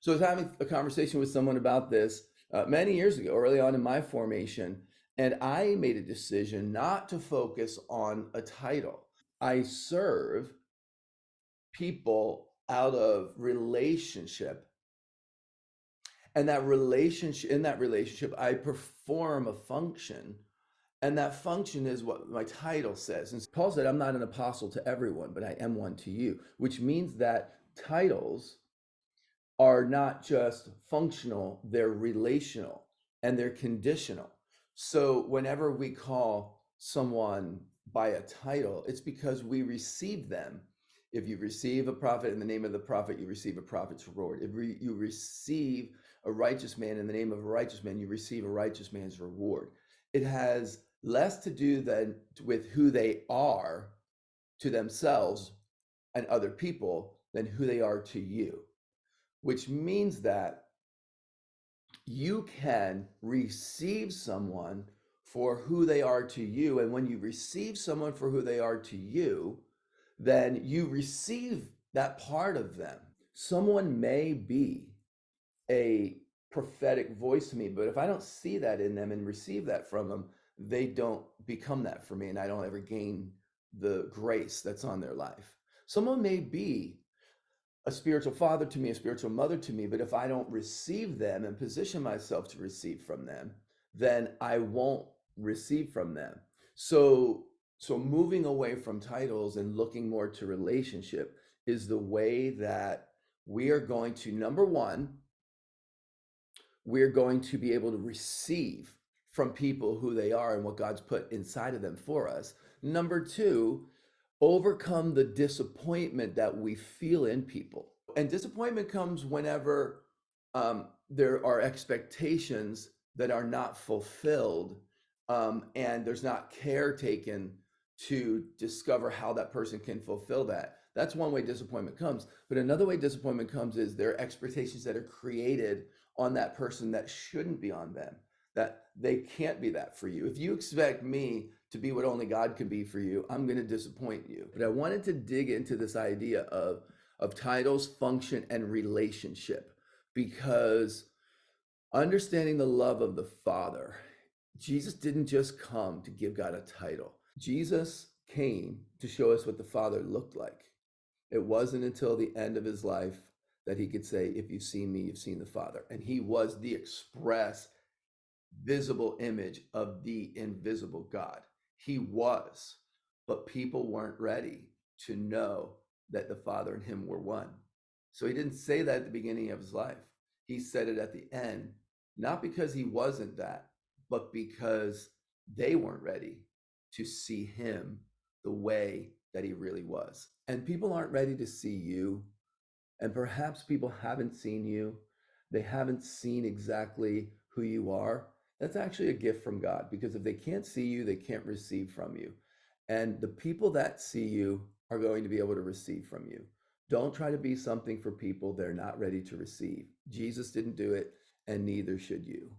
So I was having a conversation with someone about this many years ago, early on in my formation, and I made a decision not to focus on a title. I serve people out of relationship, and in that relationship, I perform a function, and that function is what my title says. And Paul said, "I'm not an apostle to everyone, but I am one to you," which means that titles are not just functional, they're relational and they're conditional. So whenever we call someone by a title, it's because we receive them. If you receive a prophet in the name of the prophet, you receive a prophet's reward. If you receive a righteous man in the name of a righteous man, you receive a righteous man's reward. It has less to do than with who they are to themselves and other people than who they are to you, which means that you can receive someone for who they are to you. And when you receive someone for who they are to you, then you receive that part of them. Someone may be a prophetic voice to me, but if I don't see that in them and receive that from them, they don't become that for me, and I don't ever gain the grace that's on their life. Someone may be a spiritual father to me, a spiritual mother to me, but if I don't receive them and position myself to receive from them, then I won't receive from them. So so moving away from titles and looking more to relationship is the way that we are going to, number one, we're going to be able to receive from people who they are and what God's put inside of them for us. Number two, overcome the disappointment that we feel in people. And disappointment comes whenever there are expectations that are not fulfilled, and there's not care taken to discover how that person can fulfill that. That's one way disappointment comes. But another way disappointment comes is there are expectations that are created on that person that shouldn't be on them, that they can't be that for you. If you expect me to be what only God can be for you, I'm going to disappoint you. But I wanted to dig into this idea of titles, function, and relationship, because understanding the love of the Father, Jesus didn't just come to give God a title. Jesus came to show us what the Father looked like. It wasn't until the end of his life that he could say, "If you've seen me, you've seen the Father." And he was the express visible image of the invisible God. He was, but people weren't ready to know that the Father and him were one. So he didn't say that at the beginning of his life. He said it at the end, not because he wasn't that, but because they weren't ready to see him the way that he really was. And people aren't ready to see you, and perhaps people haven't seen you. They haven't seen exactly who you are. That's actually a gift from God, because if they can't see you, they can't receive from you. And the people that see you are going to be able to receive from you. Don't try to be something for people they're not ready to receive. Jesus didn't do it, and neither should you.